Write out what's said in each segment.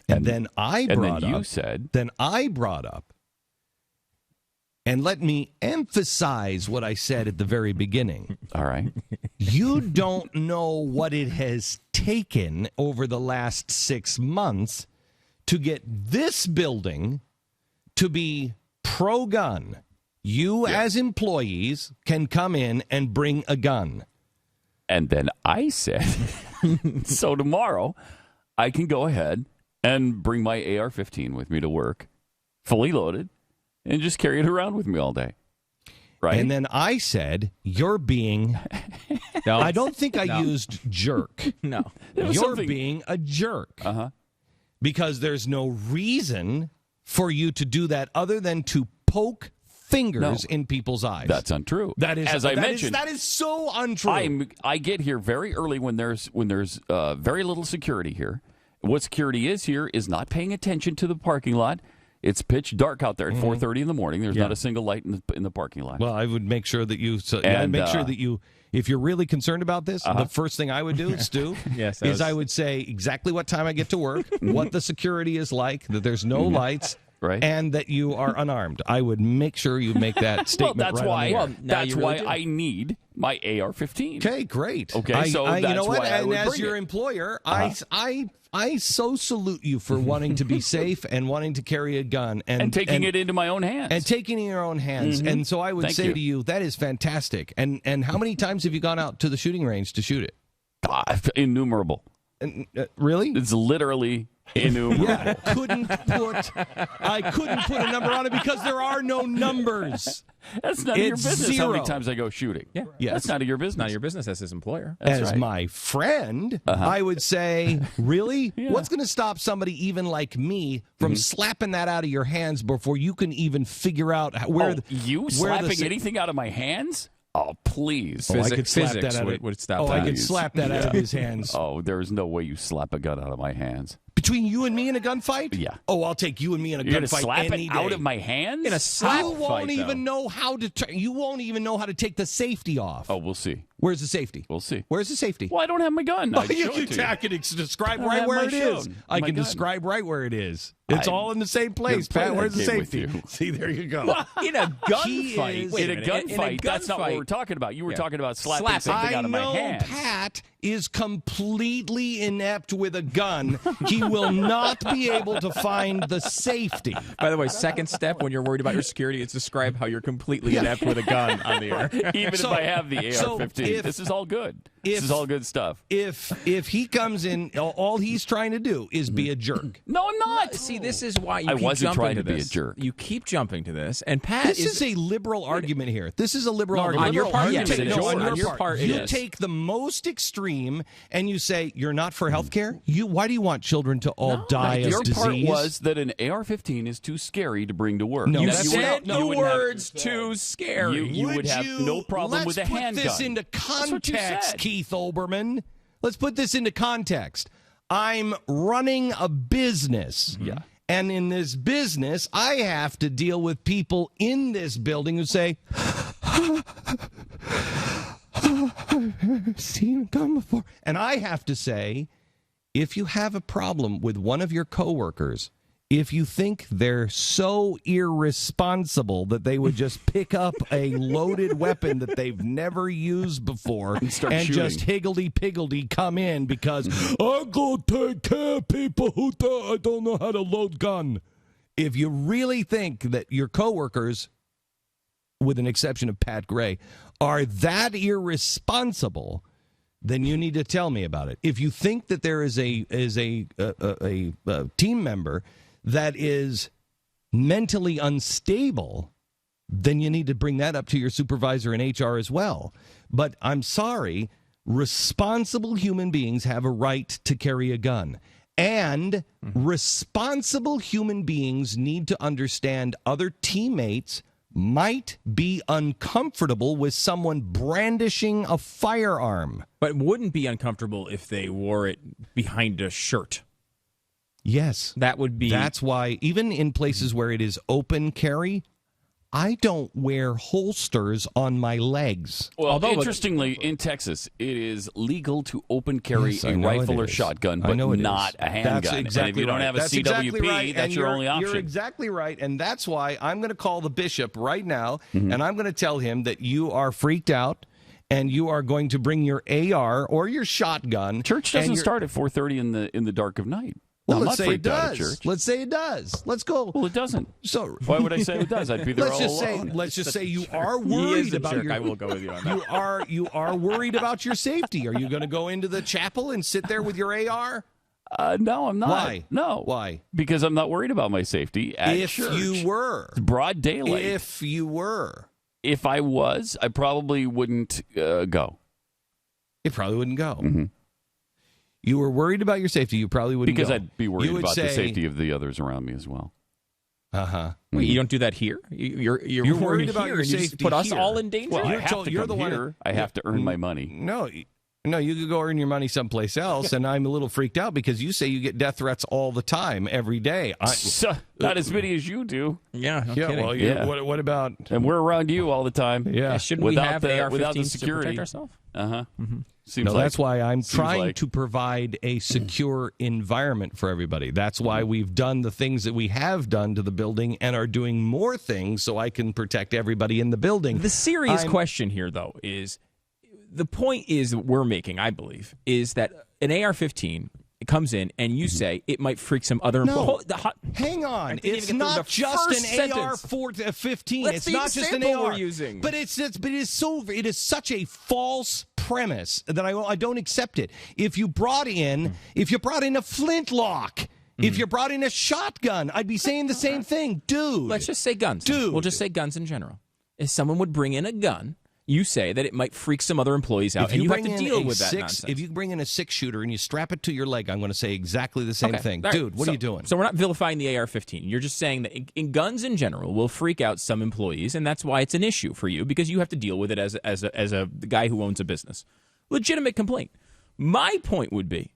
And then I brought up, and let me emphasize what I said at the very beginning. All right. You don't know what it has taken over the last 6 months to get this building to be pro-gun. You, as employees, can come in and bring a gun. And then I said, so tomorrow I can go ahead and bring my AR-15 with me to work, fully loaded, and just carry it around with me all day. Right? And then I said, you're being... No. I don't think I used jerk. No. You're being a jerk. Uh-huh. Because there's no reason for you to do that other than to poke fingers in people's eyes. That's untrue. That is, as I mentioned, that is so untrue. I get here very early when there's very little security here. What security is here is not paying attention to the parking lot. It's pitch dark out there at 4:30 in the morning. There's not a single light in the parking lot. Well, I would make sure that you. If you're really concerned about this, the first thing I would do, Stu, is I would say exactly what time I get to work, what the security is like, that there's no lights. Right. And that you are unarmed. I would make sure you make that statement that's why I need my AR-15. Okay, great. Okay, so that's you know what? why I and would as bring your it. employer, I so salute you for wanting to be safe and wanting to carry a gun and taking it into my own hands. And taking it in your own hands. Mm-hmm. And so I would say to you, that is fantastic. And how many times have you gone out to the shooting range to shoot it? Innumerable. Really? It's literally innumerable. Yeah, I couldn't put a number on it because there are no numbers. That's none of your business. Zero. How many times I go shooting? Yeah, that's none of your business. Not your business as his employer. As my friend, I would say, really? What's going to stop somebody even like me from slapping that out of your hands before you can even figure out where slapping anything out of my hands? Oh, please. I could slap Physics that out of would stop that. I could slap that out of his hands. Oh, there is no way you slap a gun out of my hands. Between you and me in a gunfight? Yeah. Oh, I'll take you and me in a You're gunfight slap any it day. out of my hands? In a slap You won't fight, even though. know how to. You won't even know how to take the safety off. Oh, we'll see. Where's the safety? We'll see. Where's the safety? Well, I don't have my gun. I can describe right where it is. I can describe right where it is. It's all in the same place, Pat. Where's the safety? See, there you go. In a gunfight. In a gunfight, that's not what we're talking about. You were talking about slapping something out of my hands. Pat is completely inept with a gun. He will not be able to find the safety. By the way, second step when you're worried about your security is describe how you're completely inept with a gun on the air. Even if I have the AR-15. This is all good. This is all good stuff. If he comes in, all he's trying to do is be a jerk. No, I'm not. See, this is why you I keep wasn't jumping trying to to be this. a jerk. You keep jumping to this, and Pat This is a liberal argument here. This is a liberal argument. on your part, You yes, take- it is. no, On your part, it you is. take the most extreme and you say you're not for health care. Why do you want children to all die of Your disease? part was that an AR-15 is too scary to bring to work. No, You that's said not- the wouldn't have- words too scary. You would have no problem with a handgun. Let's put this into That's what you context, said. Keith Olbermann. Let's put this into context. I'm running a business. Yeah. And in this business, I have to deal with people in this building who say, I've seen a gun before. And I have to say, if you have a problem with one of your coworkers, if you think they're so irresponsible that they would just pick up a loaded weapon that they've never used before and shooting. just higgledy-piggledy come in because I go take care of people who I don't know how to load gun. If you really think that your coworkers, with an exception of Pat Gray, are that irresponsible, then you need to tell me about it. If you think that there is a team member that is mentally unstable, then you need to bring that up to your supervisor in HR as well. But I'm sorry, responsible human beings have a right to carry a gun. And responsible human beings need to understand other teammates might be uncomfortable with someone brandishing a firearm. But wouldn't be uncomfortable if they wore it behind a shirt. Yes. That would be... That's why, even in places where it is open carry, I don't wear holsters on my legs. Well, interestingly, in Texas, it is legal to open carry a know rifle it or is. shotgun, I but know it not is. a handgun. That's exactly and if you don't right. have a That's CWP, exactly right. that's And your only option. You're exactly right, and that's why I'm going to call the bishop right now, and I'm going to tell him that you are freaked out, and you are going to bring your AR or your shotgun. Church doesn't start at 4:30 in the dark of night. Well, I'm let's not say it freaked out at does. church. Let's say it does. Let's go. Well, it doesn't. So why would I say it does? I'd be there let's all just alone. let's just say you are He worried is a about jerk. your. I will go with you on that. You are worried about your safety. Are you going to go into the chapel and sit there with your AR? No, I'm not. Why? No. Why? Because I'm not worried about my safety at If church. you were, It's broad daylight. if you were, If I was, I probably wouldn't go. you probably wouldn't go. Mm-hmm. You were worried about your safety. You probably wouldn't Because go. I'd be worried You would about the say- safety of the others around me as well. Wait, you don't do that here? You're worried about your and you just safety put us here. all in danger? Well, I You're have told- to you're come the one here. I have to earn my money. No, you could go earn your money someplace else, and I'm a little freaked out because you say you get death threats all the time, every day. Not as many as you do. Yeah, no Yeah, kidding. well, Yeah. What about? And we're around you all the time. Yeah, Shouldn't Without we have the- AR-15s without the to security. protect ourselves? Uh-huh. Seems no, like that's why I'm seems trying like- to provide a secure environment for everybody. That's why we've done the things that we have done to the building and are doing more things so I can protect everybody in the building. The serious question here, though, is the point is we're making, I believe, is that an AR-15 comes in and you say it might freak some other No. employees. Hang on. didn't even It's get through not the just first an sentence. AR-15. That's It's the not just an example AR. we're using. But it is such a false premise that I don't accept it. If you brought in a flintlock, if you brought in a shotgun, I'd be saying the same thing, dude. Let's just say guns. Dude. We'll just say guns in general. If someone would bring in a gun, you say that it might freak some other employees out, and you have to deal with that nonsense. If you bring in a 6-shooter and you strap it to your leg, I'm going to say exactly the same thing. All right. Dude, what are you doing? So we're not vilifying the AR-15. You're just saying that in guns in general will freak out some employees, and that's why it's an issue for you, because you have to deal with it as a guy who owns a business. Legitimate complaint. My point would be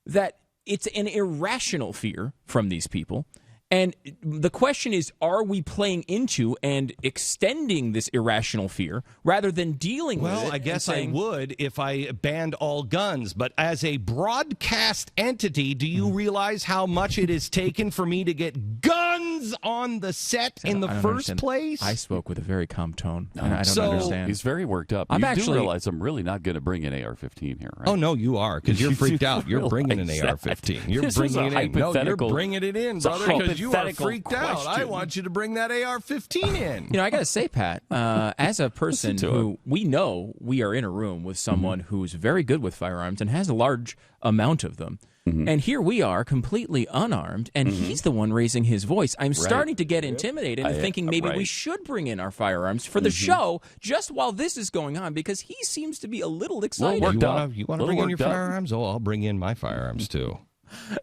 that it's an irrational fear from these people. And the question is, are we playing into and extending this irrational fear rather than dealing with it? Well, I guess I would if I banned all guns. But as a broadcast entity, do you realize how much it has taken for me to get guns on the set in the I don't first understand. place? I spoke with a very calm tone. And I don't So- understand. He's very worked up. I'm you actually- do realize I'm really not going to bring an AR-15 here, right? Oh, no, you are, because you're You freaked do out. You're bringing an realize that. AR-15. You're This bringing is a it in. No, you're hypothetical- bringing it in, it's a brother, because you are hypothetical freaked out. I question. want you to bring that AR-15 in. You know, I got to say, Pat, as a person Listen to who we know we are in a room with someone who's very good with firearms and has a large amount of them. And here we are completely unarmed, and he's the one raising his voice. I'm starting to get intimidated and thinking maybe we should bring in our firearms for the show just while this is going on, because he seems to be a little excited. worked up. You want to Little bring in your worked up. firearms? Oh, I'll bring in my firearms, too.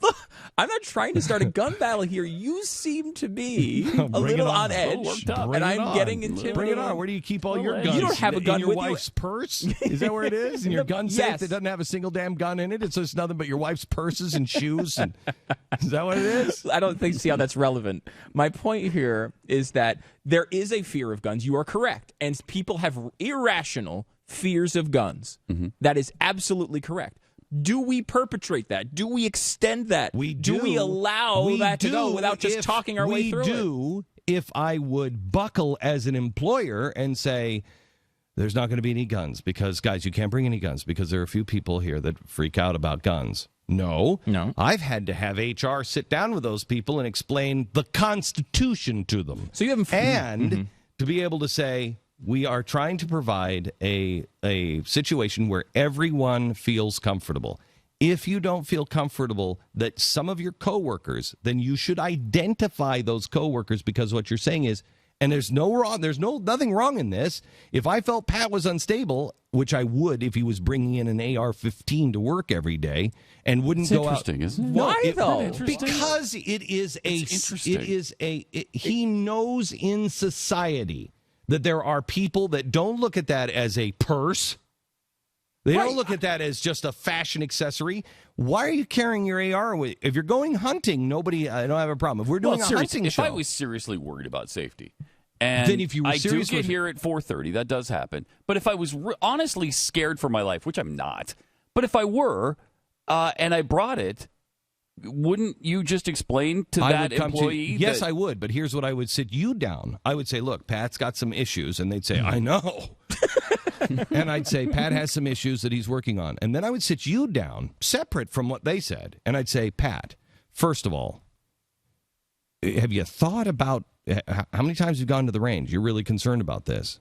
Look, I'm not trying to start a gun battle here. You seem to be a Bring it little on. on edge, worked up. Bring and it I'm on. getting intimidated. Bring it on. Where do you keep all your You guns? don't have a gun in your with you. wife's purse? Is that where it is? In your gun safe Yes. that doesn't have a single damn gun in it? It's just nothing but your wife's purses and shoes. And is that what it is? I don't see how that's relevant. My point here is that there is a fear of guns. You are correct. And people have irrational fears of guns. That is absolutely correct. Do we perpetrate that? Do we extend that? We do. Do we allow that to go without just if talking our way through We it? do if I would buckle as an employer and say, there's not going to be any guns because, guys, you can't bring any guns because there are a few people here that freak out about guns. No. I've had to have HR sit down with those people and explain the Constitution to them. So you haven't... And to be able to say, we are trying to provide a situation where everyone feels comfortable. If you don't feel comfortable that some of your coworkers, then you should identify those coworkers, because what you're saying is, and there's nothing wrong in this. If I felt Pat was unstable, which I would if he was bringing in an AR-15 to work every day and wouldn't It's go out. interesting, isn't it? Why, though? Because it is he knows in society that there are people that don't look at that as a purse. They don't look at that as just a fashion accessory. Why are you carrying your AR with? If you're going hunting, I don't have a problem. If we're doing a hunting if show, I was seriously worried about safety, And then if you were I do serious get with- here at 4:30. That does happen. But if I was honestly scared for my life, which I'm not, but if I were, and I brought it, wouldn't you just explain to that employee? Yes, I would. But here's what I would sit you down. I would say, look, Pat's got some issues. And they'd say, I know. And I'd say, Pat has some issues that he's working on. And then I would sit you down, separate from what they said. And I'd say, Pat, first of all, have you thought about how many times you've gone to the range? You're really concerned about this.